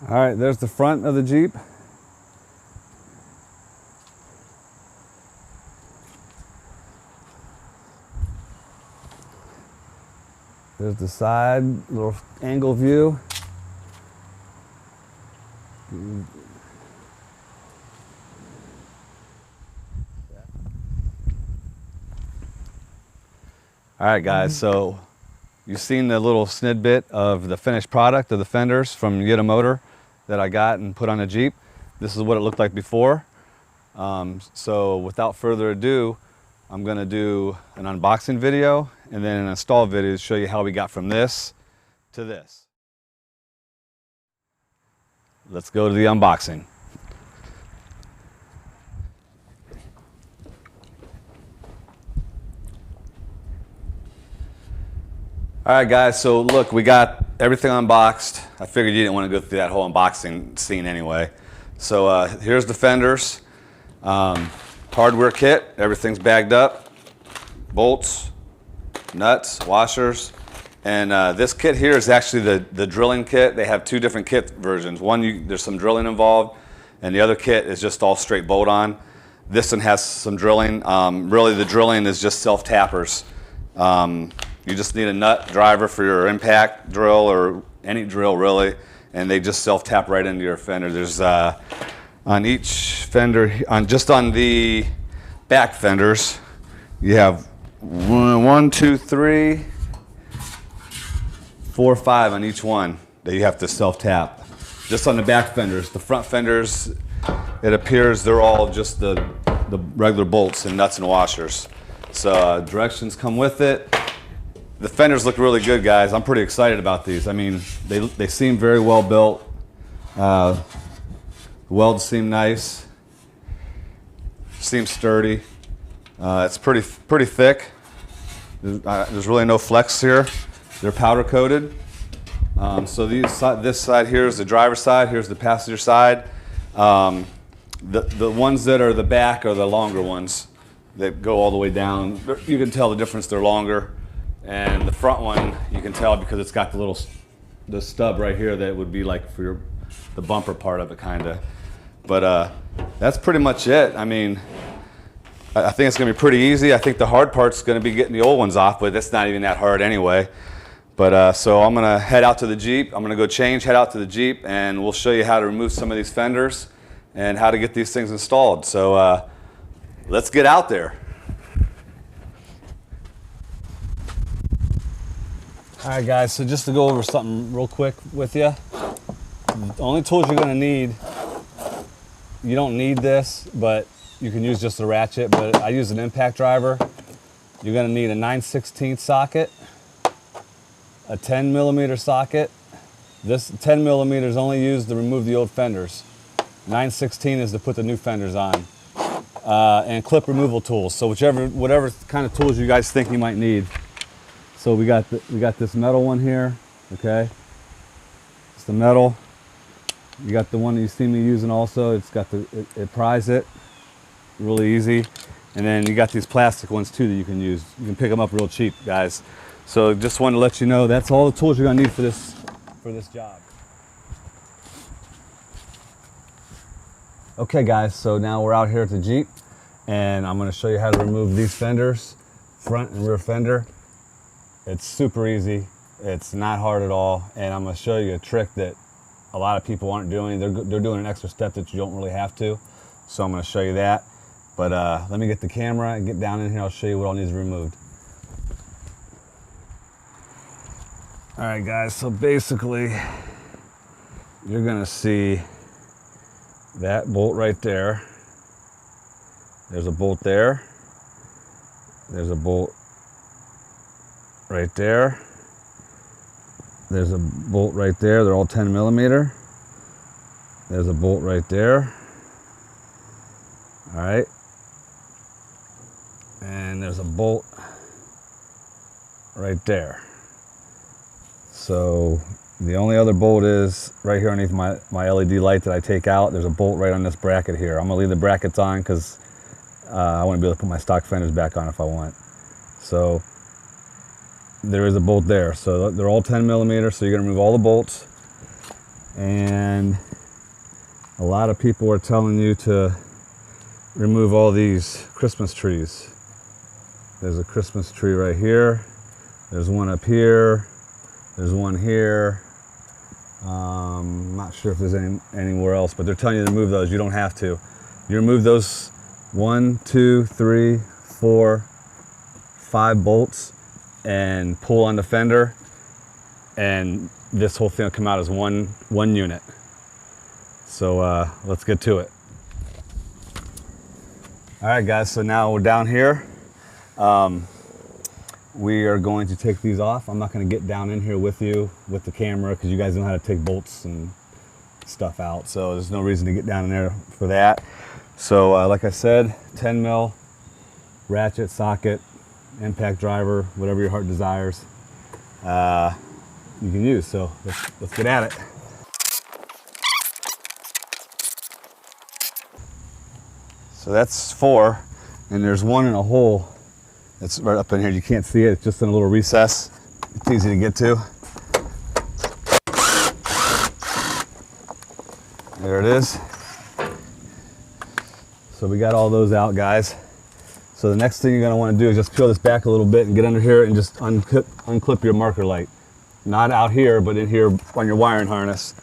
All right, there's the front of the Jeep. There's the side, little angle view. All right, guys, so you've seen the little snidbit of the finished product of the fenders from Yitamotor that I got and put on a Jeep. This is what it looked like before. So without further ado, I'm gonna do an unboxing video and then an install video to show you how we got from this to this. Let's go to the unboxing. All right, guys, so look, we got everything unboxed. I figured you didn't want to go through that whole unboxing scene anyway. So here's the fenders, hardware kit, everything's bagged up, bolts, nuts, washers, and this kit here is actually the drilling kit. They have two different kit versions. One, there's some drilling involved, and the other kit is just all straight bolt on. This one has some drilling. Really, the drilling is just self-tappers. You just need a nut driver for your impact drill or any drill really, and they just self-tap right into your fender. There's on each fender, just on the back fenders, you have 1, 2, 3, 4, 5 on each one that you have to self-tap. Just on the back fenders. The front fenders, it appears they're all just the regular bolts and nuts and washers. So directions come with it. The fenders look really good, guys. I'm pretty excited about these. I mean, they seem very well built. Welds seem nice. Seems sturdy. It's pretty thick. There's really no flex here. They're powder coated. So this side here is the driver's side. Here's the passenger side. The ones that are the back are the longer ones that go all the way down. You can tell the difference. They're longer. And the front one, you can tell because it's got the stub right here that would be like for the bumper part of it, kind of. But that's pretty much it. I mean, I think it's going to be pretty easy. I think the hard part's going to be getting the old ones off, but that's not even that hard anyway. But so I'm going to head out to the Jeep. I'm going to go change, head out to the Jeep, and we'll show you how to remove some of these fenders and how to get these things installed. So let's get out there. All right, guys, so just to go over something real quick with you, the only tools you're gonna need, you don't need this, but you can use just a ratchet, but I use an impact driver. You're gonna need a 9/16 socket, a 10mm socket. This 10mm is only used to remove the old fenders. 9/16 is to put the new fenders on. And clip removal tools, so whatever kind of tools you guys think you might need. So we got this metal one here, okay? It's the metal. You got the one that you see me using also. It's got it pries it, really easy. And then you got these plastic ones too that you can use. You can pick them up real cheap, guys. So just wanted to let you know that's all the tools you're gonna need for this job. Okay, guys. So now we're out here at the Jeep, and I'm gonna show you how to remove these fenders, front and rear fender. It's super easy. It's not hard at all, and I'm going to show you a trick that a lot of people aren't doing. They're doing an extra step that you don't really have to, so I'm going to show you that. But let me get the camera and get down in here. I'll show you what all needs removed. All right, guys. So basically, you're going to see that bolt right there. There's a bolt there. There's a bolt right there. There's a bolt right there. They're all 10mm. There's a bolt right there. All right. And there's a bolt right there. So the only other bolt is right here underneath my LED light that I take out. There's a bolt right on this bracket here. I'm gonna leave the brackets on because I want to be able to put my stock fenders back on if I want. So there is a bolt there. So they're all 10mm, so you're gonna remove all the bolts. And a lot of people are telling you to remove all these Christmas trees. There's a Christmas tree right here. There's one up here. There's one here. I'm not sure if there's anywhere else, but they're telling you to remove those. You don't have to. You remove those 1, 2, 3, 4, 5 bolts and pull on the fender, and this whole thing will come out as one unit. So let's get to it. All right, guys, so now we're down here. We are going to take these off. I'm not going to get down in here with you with the camera because you guys know how to take bolts and stuff out. So there's no reason to get down in there for that. So like I said, 10 mil ratchet, socket, impact driver, whatever your heart desires, you can use. So let's get at it. So that's 4, and there's one in a hole. It's right up in here. You can't see it. It's just in a little recess. It's easy to get to. There it is. So we got all those out, guys. So the next thing you're going to want to do is just peel this back a little bit and get under here and just unclip your marker light. Not out here, but in here on your wiring harness.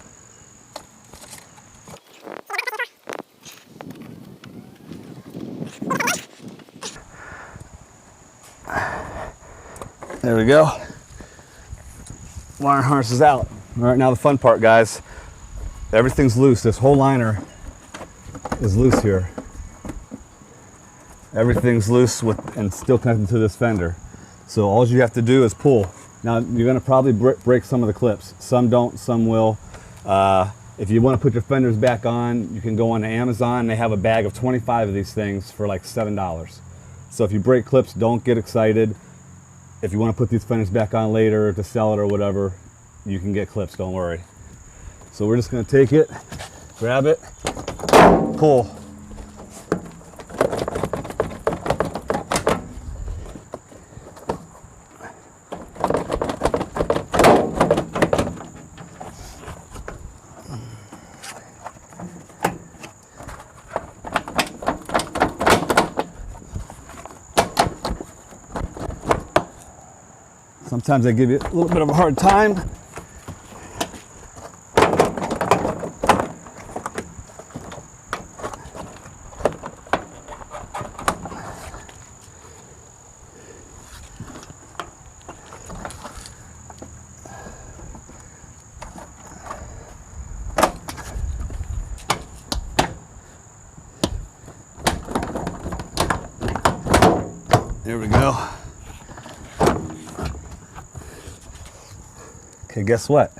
There we go. Wire harness is out. All right, now the fun part, guys. Everything's loose. This whole liner is loose here. Everything's loose and still connected to this fender. So all you have to do is pull. Now you're going to probably break some of the clips. Some don't, some will. If you want to put your fenders back on, you can go on to Amazon. They have a bag of 25 of these things for like $7. So if you break clips, don't get excited. If you want to put these fenders back on later to sell it or whatever, you can get clips, don't worry. So we're just going to take it, grab it, pull. Sometimes they give you a little bit of a hard time. There we go. Okay, guess what?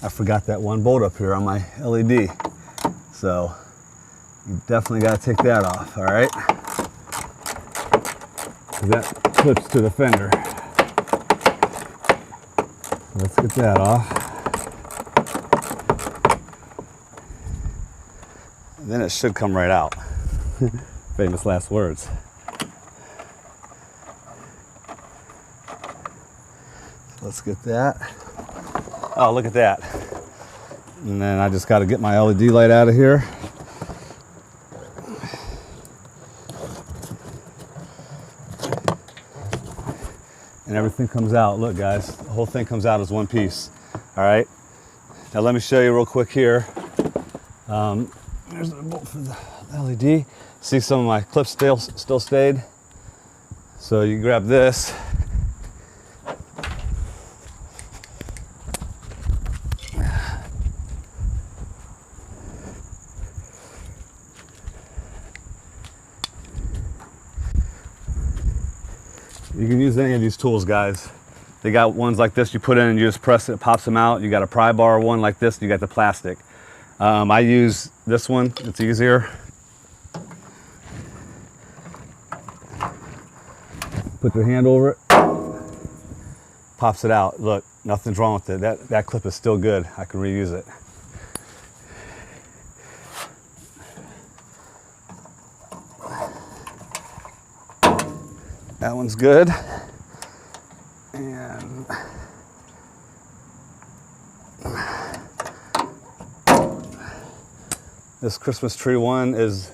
I forgot that one bolt up here on my LED. So you definitely got to take that off, all right? That clips to the fender. Let's get that off. And then it should come right out. Famous last words. Let's get that. Oh, look at that. And then I just got to get my LED light out of here. And everything comes out. Look, guys, the whole thing comes out as one piece. All right. Now let me show you real quick here. There's the bolt for the LED. See, some of my clips still stayed. So you grab this. You can use any of these tools, guys. They got ones like this you put in and you just press it, it pops them out. You got a pry bar one like this, and you got the plastic. I use this one, it's easier. Put your hand over it, pops it out. Look, nothing's wrong with it. That clip is still good. I can reuse it. That one's good. And This Christmas tree one is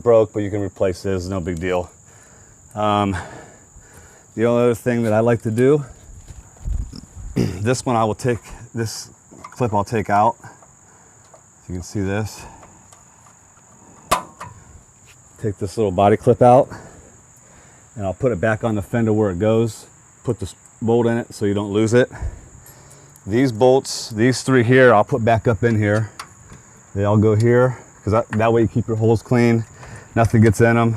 broke, but you can replace it. It's no big deal. The only other thing that I like to do, this one I will take, this clip I'll take out. If you can see this. Take this little body clip out and I'll put it back on the fender where it goes. Put this bolt in it so you don't lose it. These bolts, these three here, I'll put back up in here. They all go here because that way you keep your holes clean. Nothing gets in them.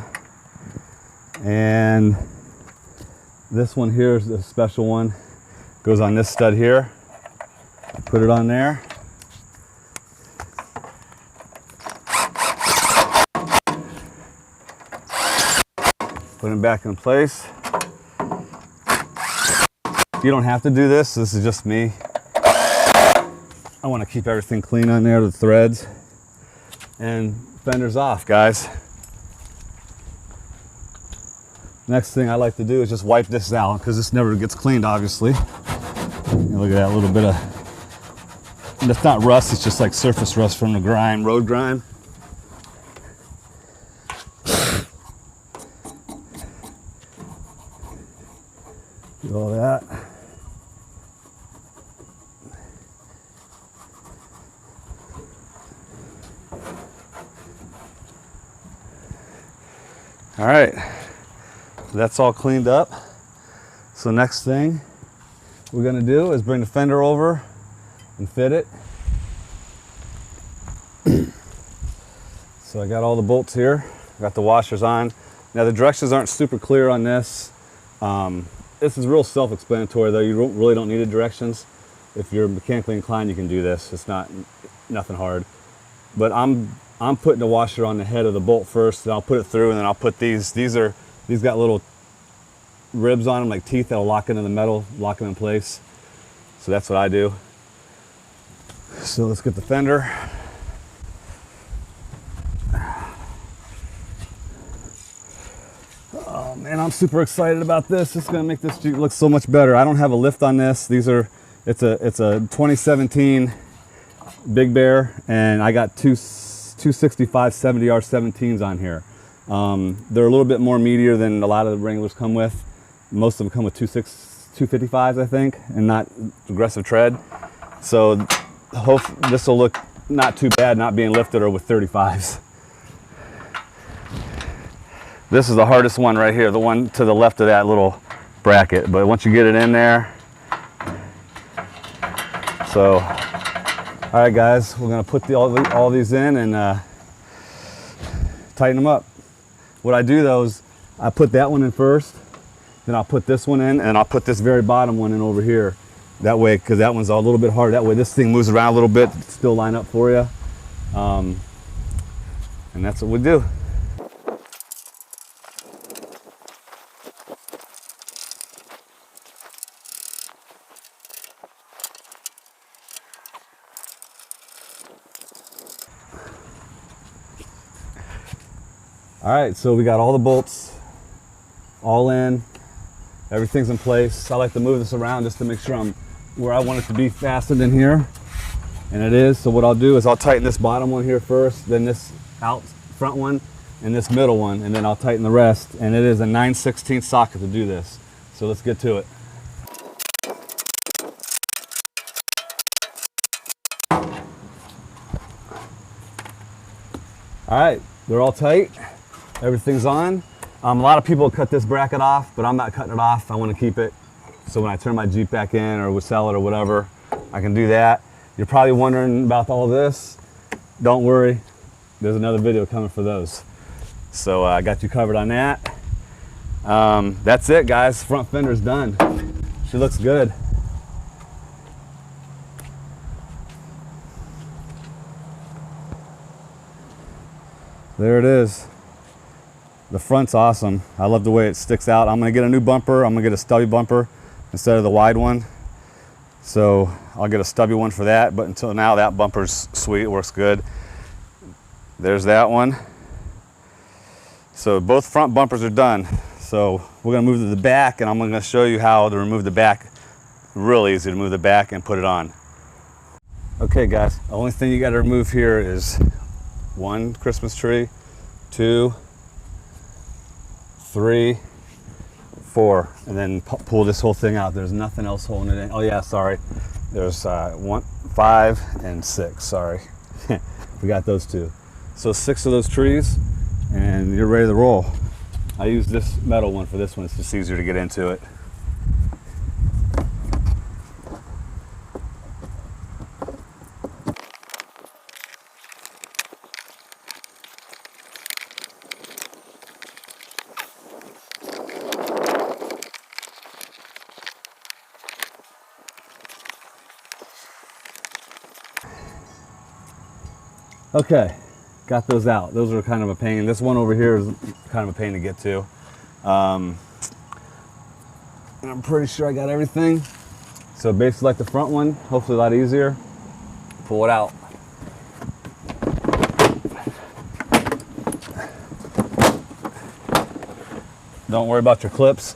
And this one here is a special one. Goes on this stud here. Put it on there. Put them back in place. You don't have to do this. This is just me. I want to keep everything clean on there, the threads. And fender's off, guys. Next thing I like to do is just wipe this out because this never gets cleaned, obviously. Look at that little bit of, it's not rust, it's just like surface rust from the grime, road grime. Do all that. All right, that's all cleaned up. So next thing we're gonna do is bring the fender over and fit it. So I got all the bolts here, got the washers on. Now the directions aren't super clear on this. This is real self-explanatory though. You really don't need the directions. If you're mechanically inclined, you can do this. It's nothing hard. But I'm putting the washer on the head of the bolt first, and I'll put it through, and then I'll put these got little ribs on them, like teeth that'll lock into the metal, lock them in place. So that's what I do. So let's get the fender. Oh man, I'm super excited about this. It's gonna make this Jeep look so much better. I don't have a lift on this. It's a 2017 Big Bear, and I got 265 70R17s on here. They're a little bit more meatier than a lot of the Wranglers come with. Most of them come with 255s, I think, and not aggressive tread. So this will look not too bad not being lifted or with 35s. This is the hardest one right here, the one to the left of that little bracket. But once you get it in there, so, all right guys, we're gonna put all these in and tighten them up. What I do though is I put that one in first, then I'll put this one in, and I'll put this very bottom one in over here. That way, because that one's a little bit hard. That way this thing moves around a little bit, still line up for you. And that's what we do. All right, so we got all the bolts all in, everything's in place. I like to move this around just to make sure I'm where I want it to be fastened in here, and it is. So what I'll do is I'll tighten this bottom one here first, then this out front one, and this middle one, and then I'll tighten the rest. And it is a 9/16 socket to do this. So let's get to it. All right, they're all tight. Everything's on. A lot of people cut this bracket off, but I'm not cutting it off. I want to keep it. So when I turn my Jeep back in or would sell it or whatever, I can do that. You're probably wondering about all this. Don't worry. There's another video coming for those. So I got you covered on that. That's it, guys. Front fender's done. She looks good. There it is. The front's awesome. I love the way it sticks out. I'm gonna get a new bumper. I'm gonna get a stubby bumper instead of the wide one. So I'll get a stubby one for that, but until now that bumper's sweet, it works good. There's that one. So both front bumpers are done. So we're gonna move to the back, and I'm gonna show you how to remove the back. Really easy to move the back and put it on. Okay guys, the only thing you gotta remove here is 1 Christmas tree, 2, 3, 4, and then pull this whole thing out. There's nothing else holding it in. Oh yeah, sorry. There's 1, 5, and 6, sorry. We got those 2. So 6 of those trees, and you're ready to roll. I use this metal one for this one. It's just easier to get into it. Okay, got those out. Those are kind of a pain. This one over here is kind of a pain to get to. And I'm pretty sure I got everything. So base select the front one, hopefully a lot easier. Pull it out. Don't worry about your clips.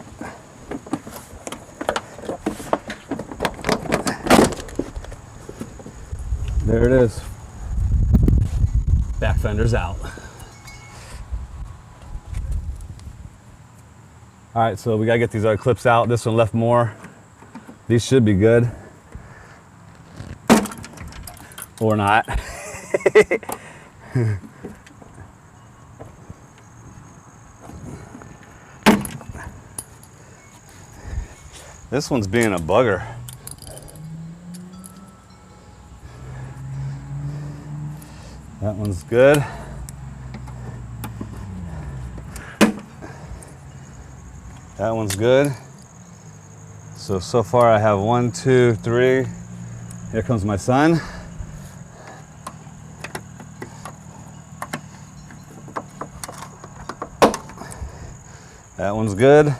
There it is. Back fender's out. All right, so we gotta get these other clips out. This one left more. These should be good. Or not. This one's being a bugger. That one's good. That one's good. So far I have 1, 2, 3. Here comes my son. That one's good.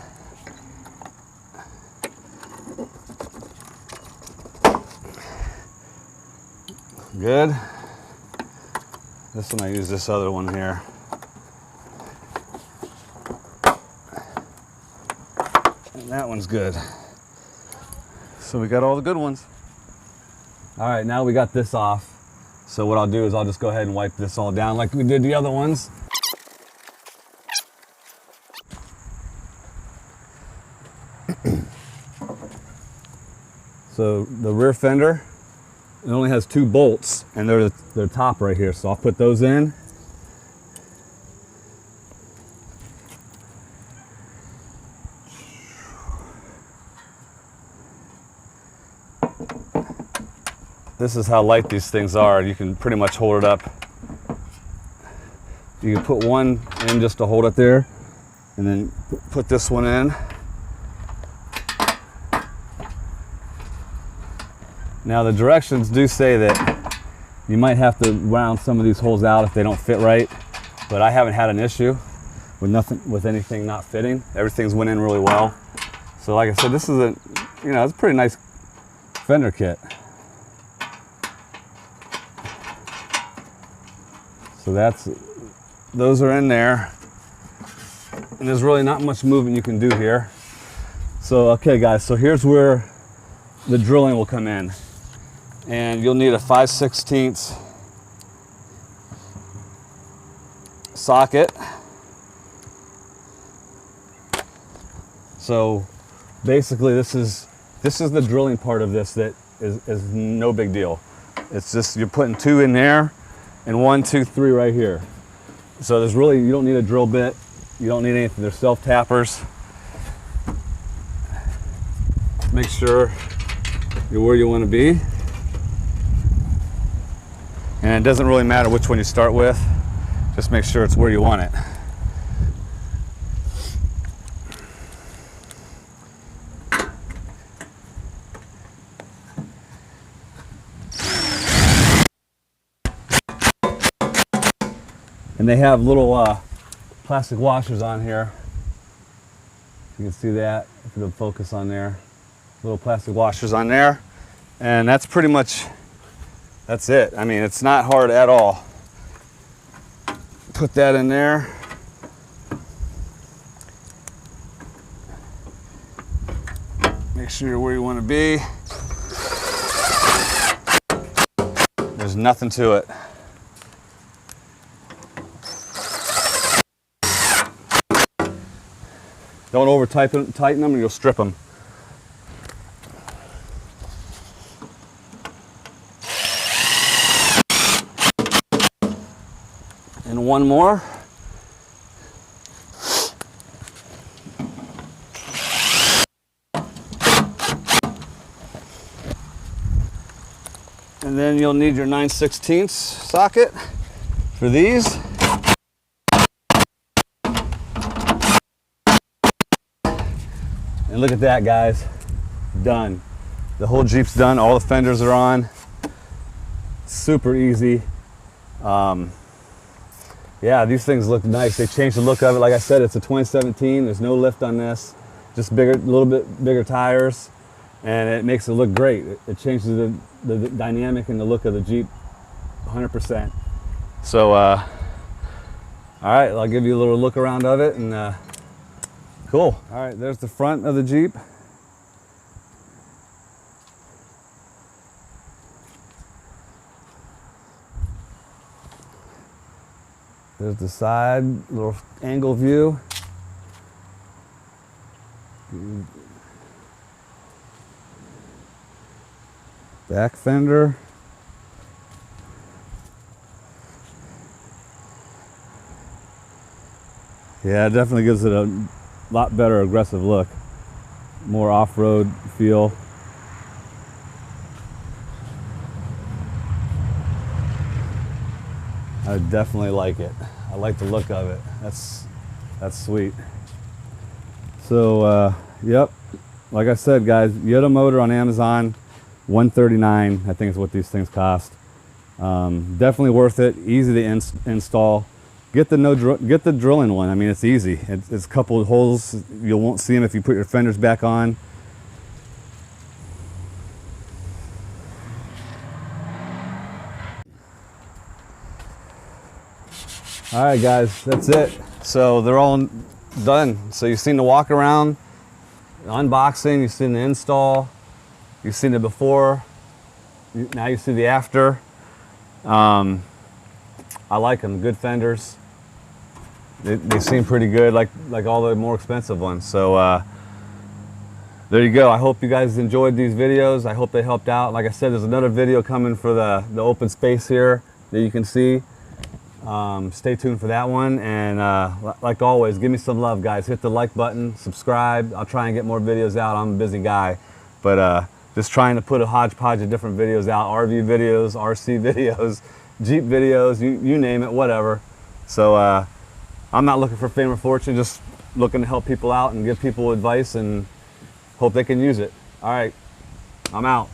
Good. This one I use this other one here. And that one's good. So we got all the good ones. All right, now we got this off. So what I'll do is I'll just go ahead and wipe this all down like we did the other ones. So the rear fender, it only has 2 bolts, and they're top right here. So I'll put those in. This is how light these things are. You can pretty much hold it up. You can put one in just to hold it there, and then put this one in. Now the directions do say that you might have to round some of these holes out if they don't fit right, but I haven't had an issue with anything not fitting. Everything's went in really well. So like I said, this is it's a pretty nice Fender kit. So those are in there, and there's really not much movement you can do here. So okay guys, so here's where the drilling will come in. And you'll need a 5/16 socket. So basically this is the drilling part of this that is no big deal. It's just you're putting 2 in there and 1, 2, 3 right here. So you don't need a drill bit. You don't need anything. They're self-tappers. Make sure you're where you want to be. And it doesn't really matter which one you start with. Just make sure it's where you want it. And they have little plastic washers on here. You can see that if it'll focus on there. Little plastic washers on there. And that's pretty much, that's it. I mean, it's not hard at all. Put that in there. Make sure you're where you want to be. There's nothing to it. Don't over tighten them or you'll strip them. And one more. And then you'll need your 9/16 socket for these. And look at that, guys. Done. The whole Jeep's done. All the fenders are on. Super easy. Yeah, these things look nice. They changed the look of it. Like I said, it's a 2017. There's no lift on this. Just bigger, a little bit bigger tires. And it makes it look great. It changes the dynamic and the look of the Jeep 100%. So, all right, I'll give you a little look around of it, and cool. All right, there's the front of the Jeep. There's the side, little angle view. Back fender. Yeah, it definitely gives it a lot better aggressive look. More off-road feel. I definitely like it. I like the look of it. That's sweet. So, yep. Like I said, guys, Yitamotor on Amazon. $139, I think is what these things cost. Definitely worth it. Easy to install. Get the drilling one. I mean, it's easy. It's a couple of holes. You won't see them if you put your fenders back on. All right, guys, that's it. So they're all done. So you've seen the walk around, the unboxing. You've seen the install. You've seen it before, now you see the after. I like them, good fenders. They seem pretty good, like all the more expensive ones. So there you go. I hope you guys enjoyed these videos. I hope they helped out. Like I said, there's another video coming for the open space here that you can see. Stay tuned for that one. And like always, give me some love, guys. Hit the like button, subscribe. I'll try and get more videos out. I'm a busy guy. But just trying to put a hodgepodge of different videos out, RV videos, RC videos, Jeep videos, you name it, whatever. So I'm not looking for fame or fortune, just looking to help people out and give people advice and hope they can use it. All right, I'm out.